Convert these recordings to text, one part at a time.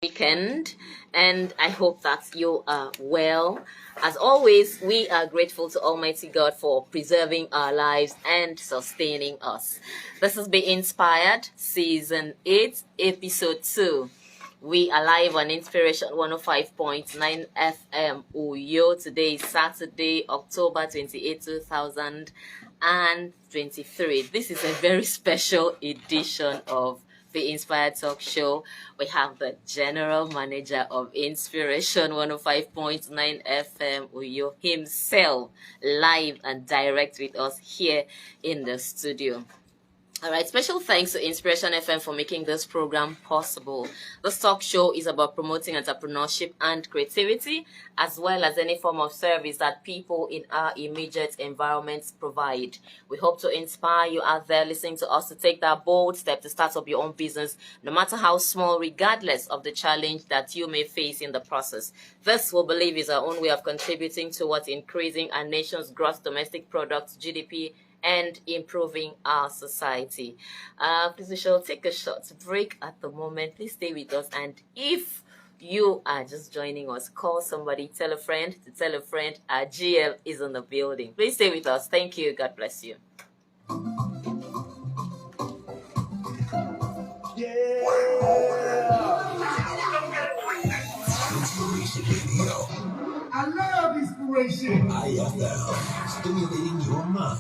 Weekend, and I hope that you are well. As always, we are grateful to Almighty God for preserving our lives and sustaining us. This is Be Inspired, Season 8, Episode 2. We are live on Inspiration 105.9 FM Uyo. Today is Saturday, October 28, 2023. This is a very special edition of the Inspired Talk Show. We have the General Manager of Inspiration 105.9 FM Uyo himself live and direct with us here in the studio. All right, special thanks to Inspiration FM for making this program possible. This talk show is about promoting entrepreneurship and creativity, as well as any form of service that people in our immediate environments provide. We hope to inspire you out there listening to us to take that bold step to start up your own business, no matter how small, regardless of the challenge that you may face in the process. This, we believe, is our own way of contributing towards increasing our nation's gross domestic product, GDP, and improving our society. Please, we shall take a short break at the moment. Please stay with us. And if you are just joining us, call somebody, tell a friend to tell a friend. Our GL is in the building. Please stay with us. Thank you. God bless you. Inspiration Radio. I love inspiration. IFL, stimulating your mind.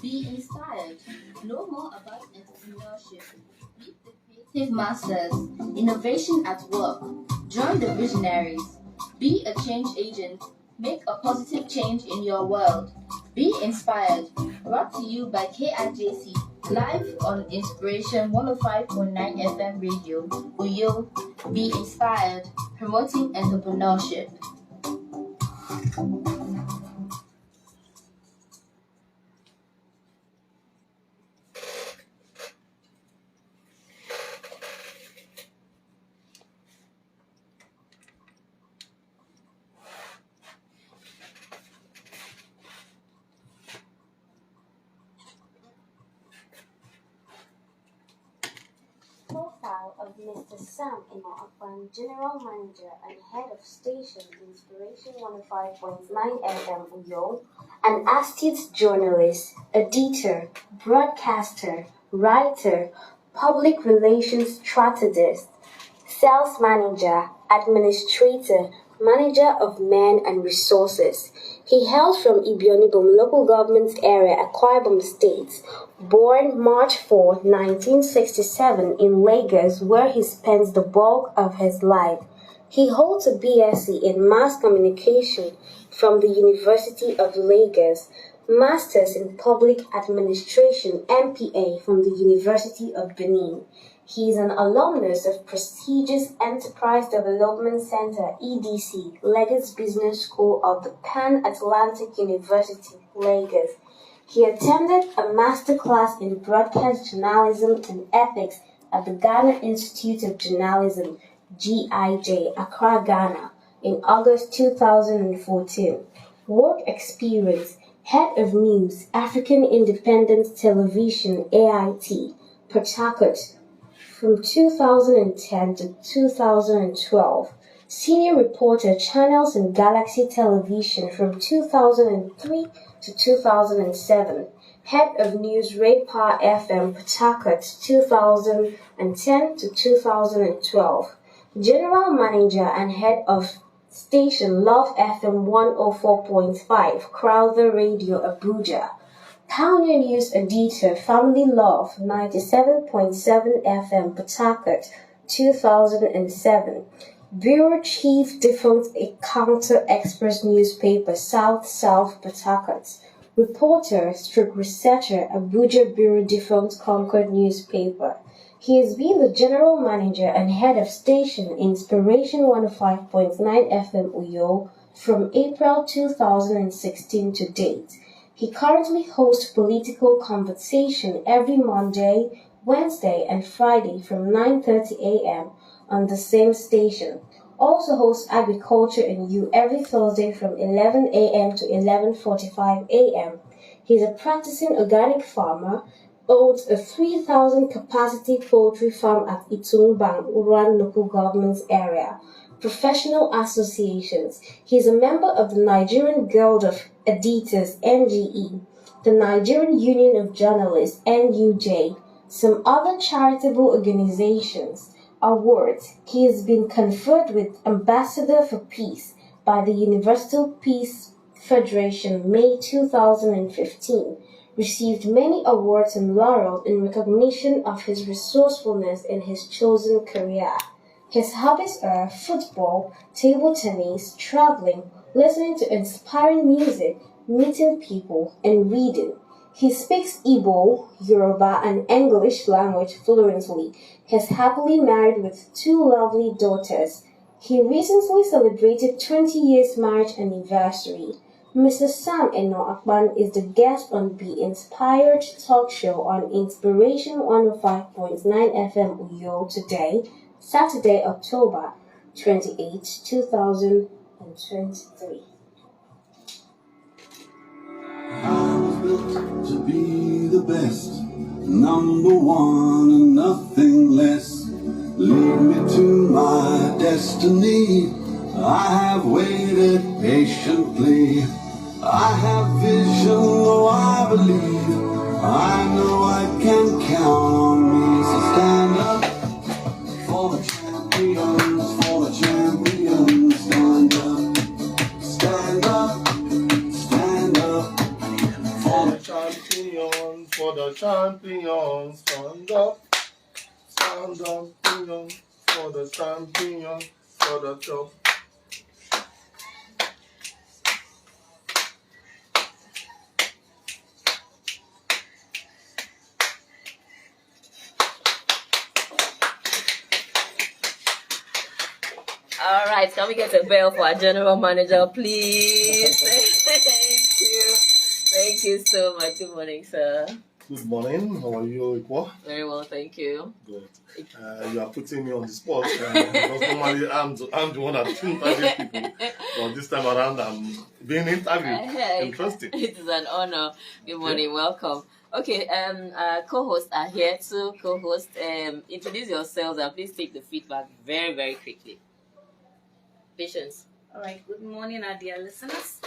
Be inspired. Know more about entrepreneurship. Meet the creative masters. Innovation at work. Join the visionaries. Be a change agent. Make a positive change in your world. Be inspired. Brought to you by KIJC. Live on Inspiration 105.9 FM Radio. Uyo. Be inspired. Promoting entrepreneurship. Profile of Mr. Enoh Akpan, General Manager and Head of Station Inspiration 105.9 FM Uyo, an astute journalist, editor, broadcaster, writer, public relations strategist, sales manager, administrator, manager of men and resources. He hails from Ibom local government area, Akwa State. Born March 4, 1967 in Lagos, where he spends the bulk of his life. He holds a BSc in Mass Communication from the University of Lagos, Masters in Public Administration MPA from the University of Benin. He is an alumnus of prestigious Enterprise Development Center EDC, Lagos Business School of the Pan-Atlantic University, Lagos. He attended a master class in broadcast journalism and ethics at the Ghana Institute of Journalism, GIJ, Accra, Ghana, in August 2014. Work experience: Head of News, African Independent Television, AIT, Port Harcourt, from 2010 to 2012. Senior Reporter, Channels and Galaxy Television from 2003 to 2007. Head of News, Ray Power FM, Port Harcourt, 2010 to 2012. General Manager and Head of Station, Love FM 104.5, Crowther Radio, Abuja. Pioneer News Editor, Family Love 97.7 FM, Port Harcourt, 2007. Bureau Chief, Defunct Counter Express Newspaper, South Port Harcourt. Reporter, Researcher, Abuja Bureau Defunct Concord Newspaper. He has been the General Manager and Head of Station Inspiration 105.9 FM Uyo from April 2016 to date. He currently hosts political conversation every Monday, Wednesday, and Friday from 9:30 a.m. on the same station. Also hosts Agriculture in You every Thursday from 11 a.m. to 11:45 a.m. He's a practicing organic farmer, owns a 3,000 capacity poultry farm at Iquo, Uran local government area. Professional associations. He is a member of the Nigerian Guild of Editors (NGE), the Nigerian Union of Journalists (NUJ), some other charitable organizations. Awards. He has been conferred with Ambassador for Peace by the Universal Peace Federation May 2015. Received many awards and laurels in recognition of his resourcefulness in his chosen career. His hobbies are football, table tennis, traveling, listening to inspiring music, meeting people, and reading. He speaks Igbo, Yoruba, and English language fluently. He is happily married with 2 lovely daughters. He recently celebrated 20 years marriage anniversary. Mr. Sam Enoh Akpan is the guest on Be Inspired talk show on Inspiration 105.9 FM Uyo today, Saturday, October 28, 2023. I was built to be the best, number one and nothing less. Lead me to my destiny. I have waited patiently. I have vision, though I believe. I know I can count on me. So stand up for the champions, for the champions. Stand up, stand up, stand up. For the champions, for the champions, stand up, champions, for the champions, for the top. All right, can we get a bell for our general manager, please? Thank you. Thank you so much. Good morning, sir. Good morning. How are you, Iquo? Very well, thank you. Good. You are putting me on the spot. Because normally I'm the one that interviews people. But this time around, I'm being interviewed. Interesting. It is an honor. Good morning, welcome. Okay, co-hosts are here too. Co-host, introduce yourselves and please take the feedback very, very quickly. Patience. All right, good morning, our dear listeners.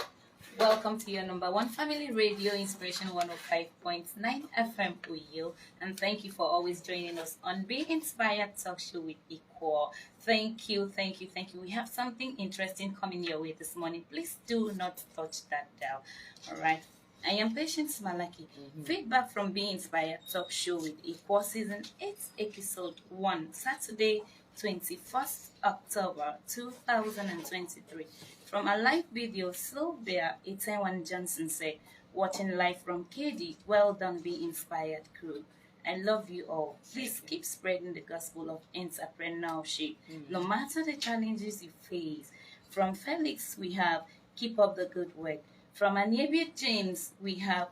Welcome to your number one family radio, Inspiration 105.9 FM Uyo. And thank you for always joining us on Be Inspired Talk Show with Iquo. Thank you, thank you, thank you. We have something interesting coming your way this morning. Please do not touch that dial. All right. I am Patience Malachy. Feedback from Be Inspired Talk Show with Iquo Season 8, Episode 1, Saturday, 21st October 2023. From a live video, Sylvia Itenwan Johnson said, watching live from KD, well done, Be Inspired crew. I love you all. Please keep spreading the gospel of entrepreneurship, no matter the challenges you face. From Felix, we have keep up the good work. From Aniebia James, we have,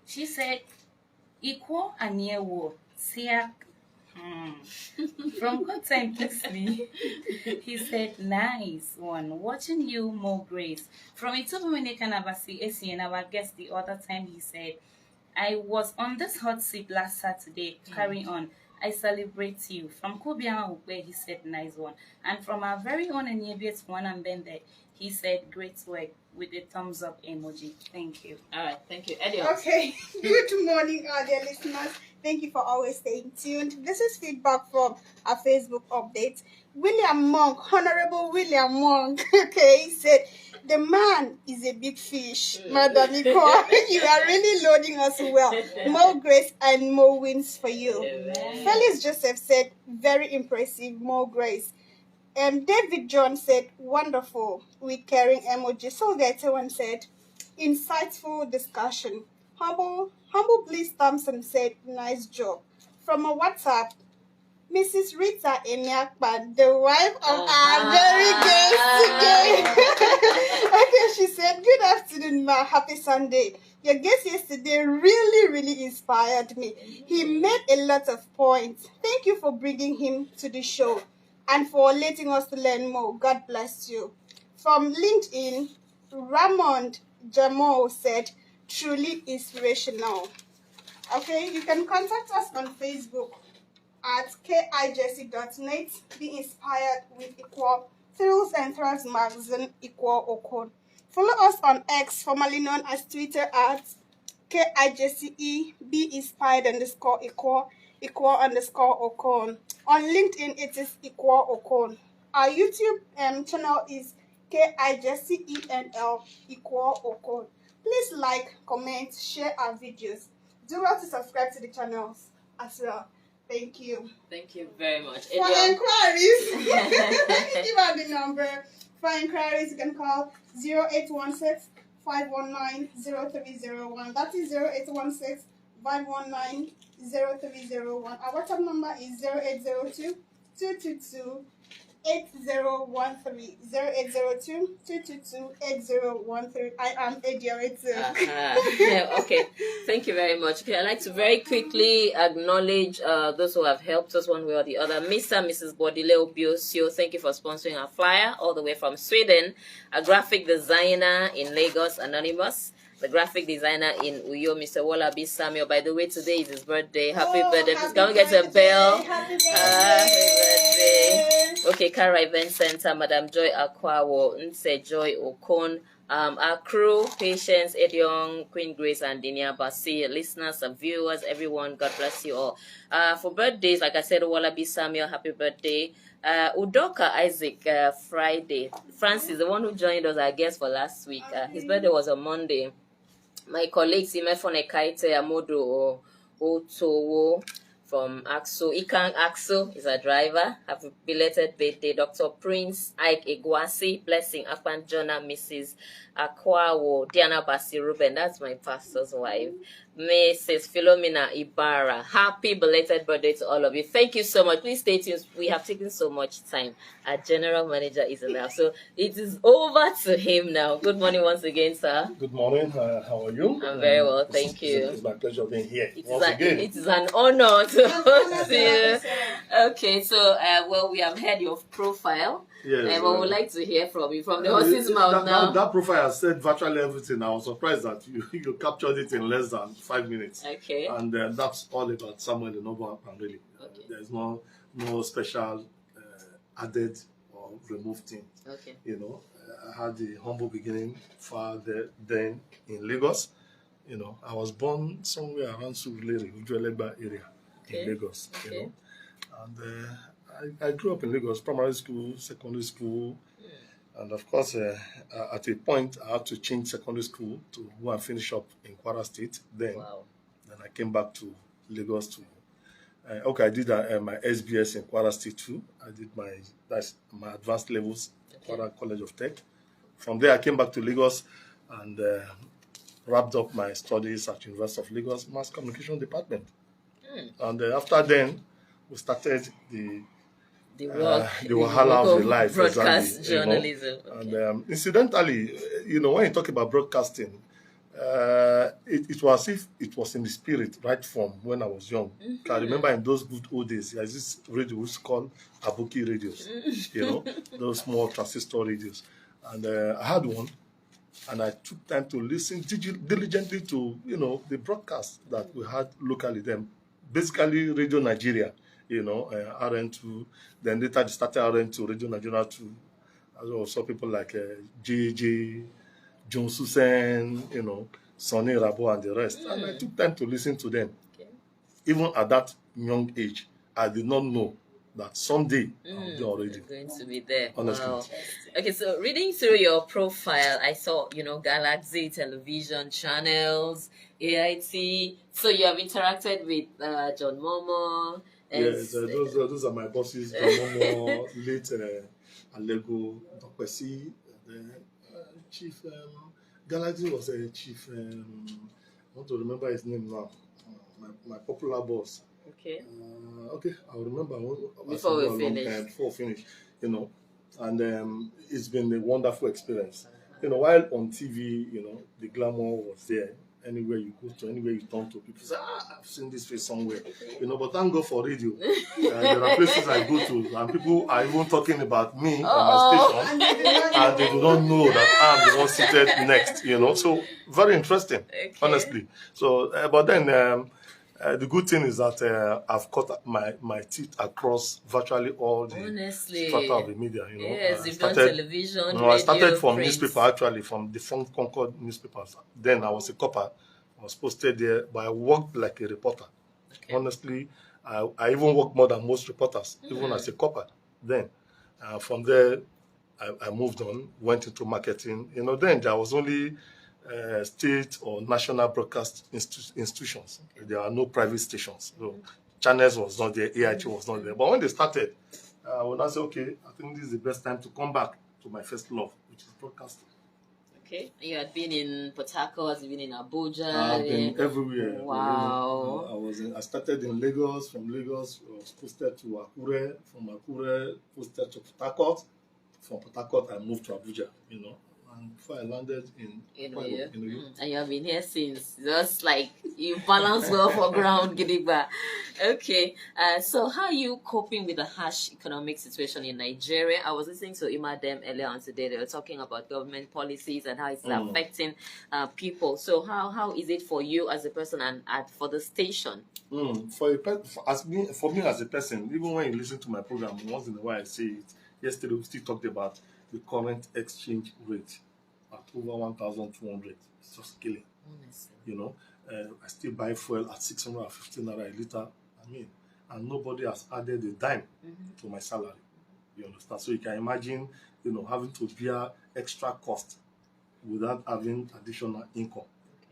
she said, Iquo Aniewo, Siak. From Good Time Kingsley, he said, nice one. Watching you, more grace. From Ekranmbong, ACN, our guest the other time, he said, I was on this hot seat last Saturday. Carry on. I celebrate you. From Kobian where he said, nice one. And from our very own Eniabiet one and Bende, he said, great work with a thumbs up emoji. Thank you. All right, thank you. Ediong. Okay, good morning, dear listeners. Thank you for always staying tuned. This is feedback from our Facebook update. William Monk, Honorable William Monk, okay, he said, the man is a big fish, Madam Iquo. You are really loading us well. More grace and more wins for you. Amen. Felix Joseph said, very impressive, more grace. David John said, wonderful, with caring emoji. So that one said, insightful discussion. Humble Bliss Thompson said, nice job. From a WhatsApp, Mrs. Rita Enoh Akpan, the wife of our very guest today. Okay, she said, good afternoon, ma. Happy Sunday. Your guest yesterday really inspired me. He made a lot of points. Thank you for bringing him to the show and for letting us learn more. God bless you. From LinkedIn, Ramond Jamal said, truly inspirational. Okay, you can contact us on Facebook at kijc.net. Be inspired with Iquo, Thrills and Thrives Magazine, Iquo Okon. Follow us on X, formerly known as Twitter, at KIJCE, Be Inspired _ Iquo, Iquo _ Okon. On LinkedIn, it is Iquo Okon. Our YouTube channel is KIJCENL, Iquo Okon. Please like, comment, share our videos. Do well to subscribe to the channels as well. Thank you. Thank you very much. For inquiries, give out the number. For inquiries, you can call 0816 519 0301. That is 0816 519 0301. Our WhatsApp number is 0802 222 8013. 0802 222 8013. I am Ediong. Yeah, okay. Thank you very much. Okay, I'd like to very quickly acknowledge those who have helped us one way or the other. Mr. and Mrs. Bodile Obiosio, thank you for sponsoring our flyer all the way from Sweden. A graphic designer in Lagos, Anonymous. The graphic designer in Uyo, Mr. Wallaby Samuel. By the way, today is his birthday. Happy birthday. Please come get a bell. Happy birthday. Okay, Kara Event Center, Madam Joy Akwa, Nse Joy Okon. Our crew, Patience, Ediong, Queen Grace, and IniAbasi, listeners and viewers, everyone, God bless you all. For birthdays, like I said, Wallaby Samuel, happy birthday. Udoka Isaac, Friday. Francis, the one who joined us, I guess, for last week. His birthday was on Monday. My colleagues, Imefone Kaite Amodo Otowo from Axo. Ikan Axo is a driver. Happy belated birthday, Dr. Prince Ike Igwasi, Blessing Akpan Jonah, Mrs. Akwa, Diana Basi Ruben, that's my pastor's wife. Mrs. Philomena Ibarra, happy belated birthday to all of you. Thank you so much. Please stay tuned. We have taken so much time. Our general manager is now, so it is over to him now. Good morning once again, sir. Good morning. How are you? I'm very well, thank you. It's my pleasure being here It again. is an honor to host you. Okay, so well, we have heard your profile. Yes, but we would like to hear from you, from the horse's mouth now. That profile has said virtually everything. I was surprised that you captured it in less than 5 minutes. Okay. And that's all about Samuel Enoh Akpan, really. Okay. There's no special added or removed thing. Okay. You know, I had the humble beginning then in Lagos. You know, I was born somewhere around Surulere, Ujuelegba area in Lagos. Okay. You know, and I grew up in Lagos, primary school, secondary school, and of course, at a point, I had to change secondary school to go and finish up in Kwara State. Then I came back to Lagos to. I did my SBS in Kwara State too. I did my advanced levels at Kwara College of Tech. From there, I came back to Lagos and wrapped up my studies at University of Lagos Mass Communication Department. And after then, we started the wahala of the life, broadcast journalism. You know? And incidentally, you know, when you talk about broadcasting, it was as if it was in the spirit right from when I was young. I remember in those good old days, there's this radio we used to call Abuki radios, you know, those small transistor radios. And I had one, and I took time to listen diligently to, you know, the broadcast that we had locally then, basically Radio Nigeria. You know, RN2, then later they started RN2, Radio Nigeria 2. I saw people like JJ, John Susan, you know, Sonny Rabo and the rest. And I took time to listen to them. Okay. Even at that young age, I did not know that someday I'll be already going to be there. Honestly. Wow. Okay, so reading through your profile, I saw, you know, Galaxy television channels, AIT. So you have interacted with John Momo. Yes, those are my bosses. Momo, late Alego, Dokwesi, Chief Galaxy was a chief. I want to remember his name now. My popular boss. Okay. Okay, I'll remember before we finish. You know, and it's been a wonderful experience. You know, while on TV, you know, the glamour was there. anywhere you go to, anywhere you turn to, people say, I've seen this face somewhere. But thank God for radio. There are places I go to, and people are even talking about me on my station, and they do not know that I'm the one seated next, So, very interesting, honestly. So, but then, the good thing is that I've cut my teeth across virtually all the strata of the media. Yes, you've done television, radio, I started from print. newspaper, actually, from the defunct Concord newspapers. Then I was a copper. I was posted there, but I worked like a reporter. Honestly, I even worked more than most reporters, even as a copper. Then, from there, I moved on, went into marketing. Then there was only state or national broadcast institutions. There are no private stations. So Channels was not there, AIT was not there. But when they started, when I said, okay, I think this is the best time to come back to my first love, which is broadcasting. Okay, you had been in Port Harcourt, you've been in Abuja. I've been everywhere. Wow. I started in Lagos. From Lagos, I was posted to Akure. From Akure, posted to Port Harcourt. From Port Harcourt, I moved to Abuja. And before I landed in Uyo. And you have been here since. Just like you balance well for ground, Gidigba. Okay. So how are you coping with the harsh economic situation in Nigeria? I was listening to Imadem earlier on today. They were talking about government policies and how it's affecting people. So how is it for you as a person and for the station? For me as a person, even when you listen to my program, once in a while I say it. Yesterday we still talked about the current exchange rate at over 1,200. It's just killing. Honestly. I still buy fuel at 650 naira a liter. And nobody has added a dime to my salary. You understand? So you can imagine, having to bear extra cost without having additional income.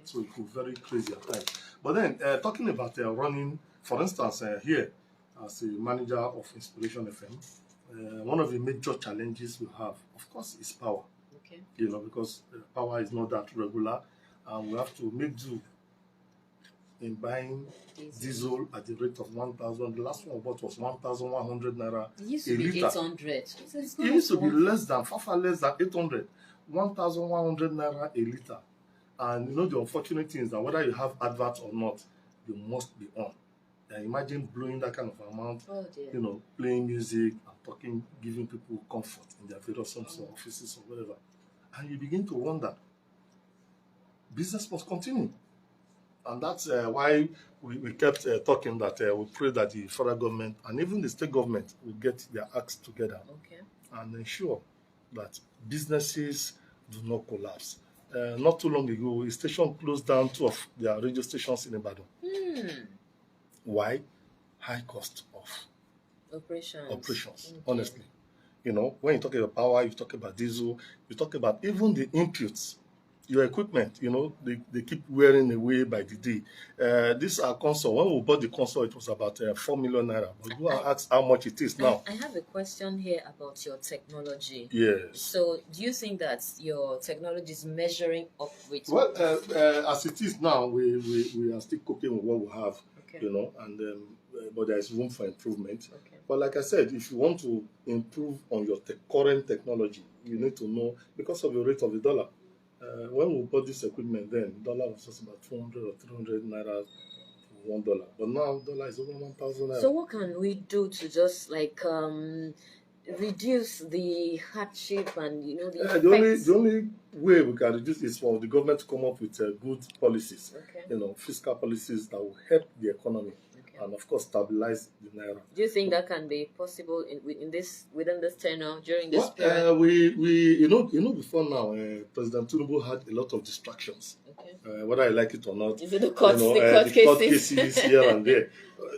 So it could be very crazy at times. But then, talking about running, for instance, here as a manager of Inspiration FM, one of the major challenges we have, of course, is power. Okay. Because power is not that regular, and we have to make do in buying diesel at the rate of 1,000. The last one I bought was 1,100 naira. It used to be 800. It used to be less than 800. 1,100 naira a liter. And the unfortunate thing is that whether you have adverts or not, you must be on. And imagine blowing that kind of amount, playing music and talking, giving people comfort in their various homes or offices or whatever. And you begin to wonder, business must continue. And that's why we kept talking that we pray that the federal government and even the state government will get their acts together and ensure that businesses do not collapse. Not too long ago, a station closed down 2 of their radio stations in Ibadan. Why? High cost of operations. Honestly. When you talk about power, you talk about diesel, you talk about even the inputs, your equipment, they keep wearing away by the day. This our console, when we bought the console, it was about 4 million naira. But go and ask how much it is now. I have a question here about your technology. Yes. So, do you think that your technology is measuring up with... Well, as it is now, we are still coping with what we have, and but there is room for improvement. But like I said, if you want to improve on your current technology, you need to know, because of the rate of the dollar, when we bought this equipment then, dollar was just about 200 or 300 naira for $1. But now, dollar is over 1,000 naira. So what can we do to just reduce the hardship and, the only way we can reduce is for the government to come up with good policies, fiscal policies that will help the economy. And of course, stabilize the naira. Do you think that can be possible within this tenure during this period? Before now, President Tinubu had a lot of distractions. Whether I like it or not, is it the court cases here and there.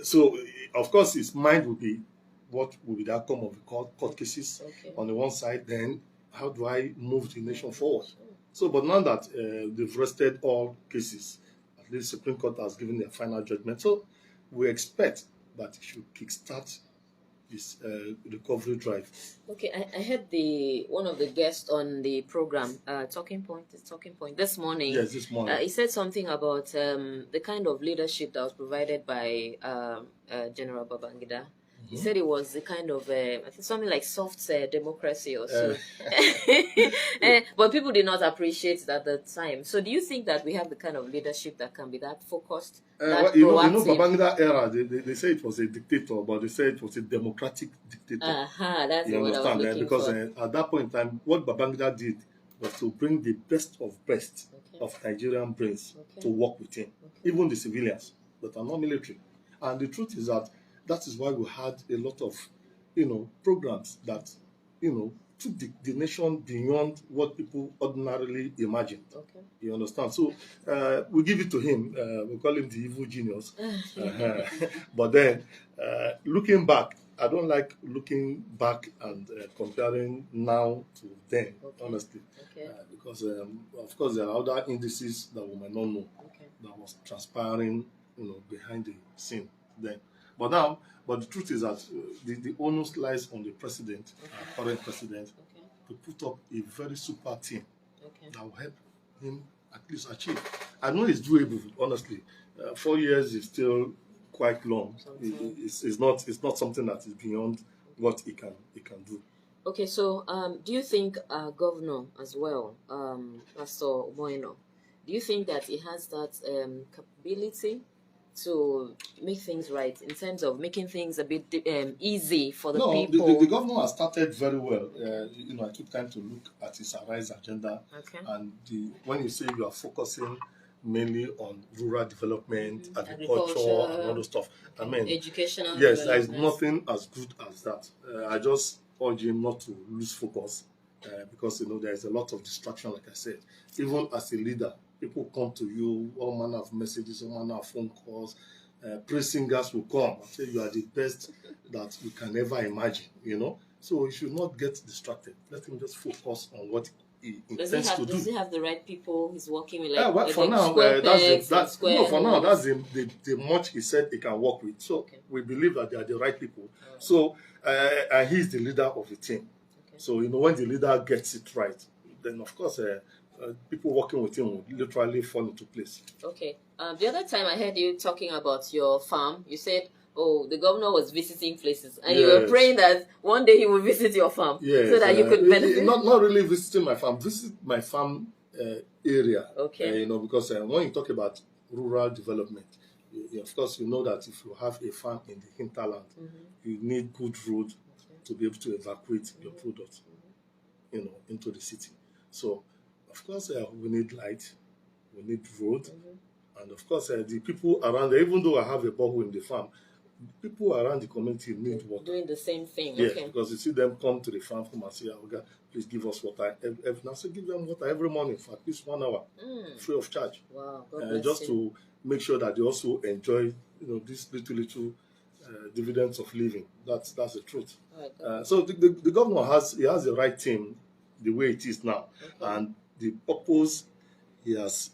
So, of course, his mind will be what will be the outcome of the court cases on the one side. Then, how do I move the nation forward? So, but now that they've rested all cases, at least Supreme Court has given their final judgment. So, we expect that it should kickstart this recovery drive. Okay, I heard one of the guests on the program, Talking Point this morning. Yes, this morning. He said something about the kind of leadership that was provided by General Babangida. He said it was a kind of, I think something like soft democracy or so. But people did not appreciate it at the time. So do you think that we have the kind of leadership that can be that focused, that proactive? Babangida era, they say it was a dictator, but they say it was a democratic dictator. That's what I was looking because for. At that point in time, what Babangida did was to bring the best of Nigerian brains to work with him, even the civilians that are not military. And the truth is that is why we had a lot of, programs that, took the nation beyond what people ordinarily imagined. Okay. You understand? So we give it to him. We call him the evil genius. But then, looking back, I don't like looking back and comparing now to then, honestly. Okay. Because, of course, there are other indices that we might not know that was transpiring, behind the scene then. But the truth is that the onus lies on the president, our current president, to put up a very super team that will help him at least achieve. I know it's doable, honestly. 4 years is still quite long. It's not something that is beyond what he can do. Okay, so do you think our governor as well, Pastor Enoh, do you think that he has that capability to make things right in terms of making things a bit easy for the people? The governor has started very well. I took time to look at his Arise agenda, and when you say you are focusing mainly on rural development, agriculture, and all those stuff, I mean, educational. Yes, there is nothing as good as that. I just urge him not to lose focus, because there is a lot of distraction. Like I said, even as a leader, people come to you, all manner of messages, all manner of phone calls. Praise singers will come and say you are the best that we can ever imagine, So you should not get distracted. Let him just focus on what he intends to do. Does he have the right people he's working with? For now, that's the much he said he can work with. So we believe that they are the right people. So he's the leader of the team. So, when the leader gets it right, then of course, people working with him will literally fall into place. Okay. The other time I heard you talking about your farm, you said, the governor was visiting places, and you were praying that one day he will visit your farm, so that you could benefit. Not really visiting my farm, visit my farm area. Okay. Because when you talk about rural development, of course, you know that if you have a farm in the hinterland, you need good road to be able to evacuate your product, into the city. So, of course, we need light, we need road, and of course, the people around there, even though I have a borehole in the farm, people around the community need water. Doing the same thing. Yes, because you see them come to the farm and say, "Okay, please give us water." I say, give them water every morning for at least 1 hour, free of charge. Wow, God bless just you. to make sure that they also enjoy, these little dividends of living. That's the truth. So the governor has the right team, the way it is now, and the purpose he has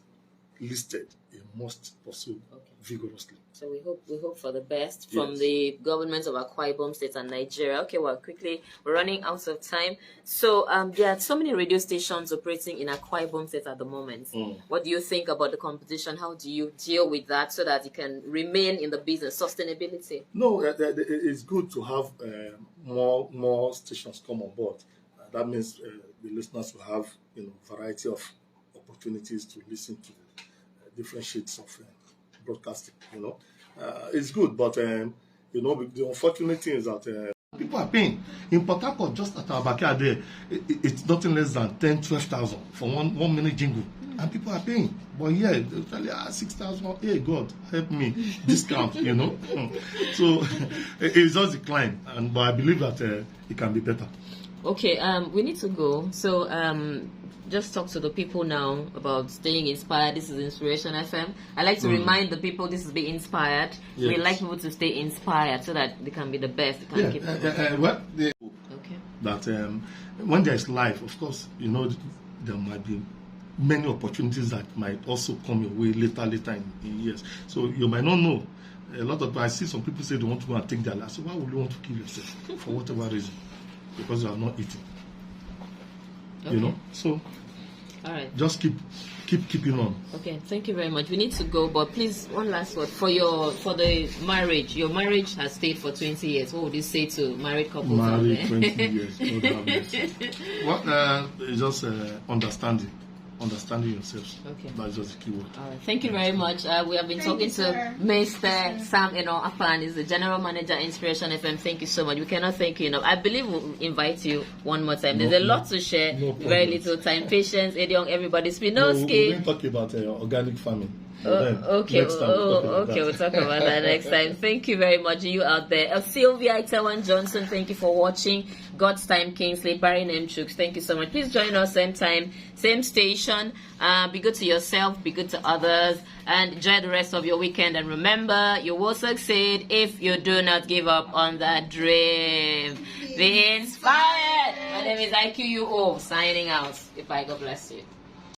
listed, he must pursue vigorously. So we hope for the best from the governments of Akwa Ibom State and Nigeria. Okay, well, quickly, we're running out of time. So there are so many radio stations operating in Akwa Ibom State at the moment. What do you think about the competition? How do you deal with that so that you can remain in the business? Sustainability? No, it's good to have more stations come on board. That means the listeners will have variety of opportunities to listen to different shades of broadcasting. It's good, but the unfortunate thing is that people are paying. In Port Harcourt, just at our backyard there, it's nothing less than 10,000-12,000 for one minute jingle, and people are paying. But yeah, they'll tell you 6,000. Hey, God help me, discount. So it's just decline, but I believe that it can be better. Okay, we need to go. So just talk to the people now about staying inspired. This is Inspiration FM. I like to remind the people this is Be Inspired. Yes. We like people to stay inspired so that they can be the best. That when there is life, of course, there might be many opportunities that might also come your way later in years. So you might not know. A lot of I see some people say they want to go and take their life. So why would you want to kill yourself for whatever reason? Because you are not eating. So All right. Just keeping on. Okay, thank you very much. We need to go, but please, one last word for the marriage. Your marriage has stayed for 20 years. What would you say to married couples? Married 20 years. What? It's just understanding yourselves. Okay. That's just the key word. All right. Thank you very much. We have been talking to Mr. Sam Enoh Akpan. He's the General Manager, Inspiration FM. Thank you so much. We cannot thank you enough. I believe we'll invite you one more time. There's a lot to share. Very little time. Patience, Ediong, everybody. Spinoski. We're going to talk about organic farming. Okay, we'll talk about that next time. Thank you very much, you out there. Sylvia Itewan Johnson, thank you for watching. God's Time Kingsley, Barry Nemchuk, thank you so much. Please join us same time, same station. Be good to yourself, be good to others, and enjoy the rest of your weekend. And remember, you will succeed if you do not give up on that dream. Be inspired. My name is Iquo, signing out. Goodbye, God bless you.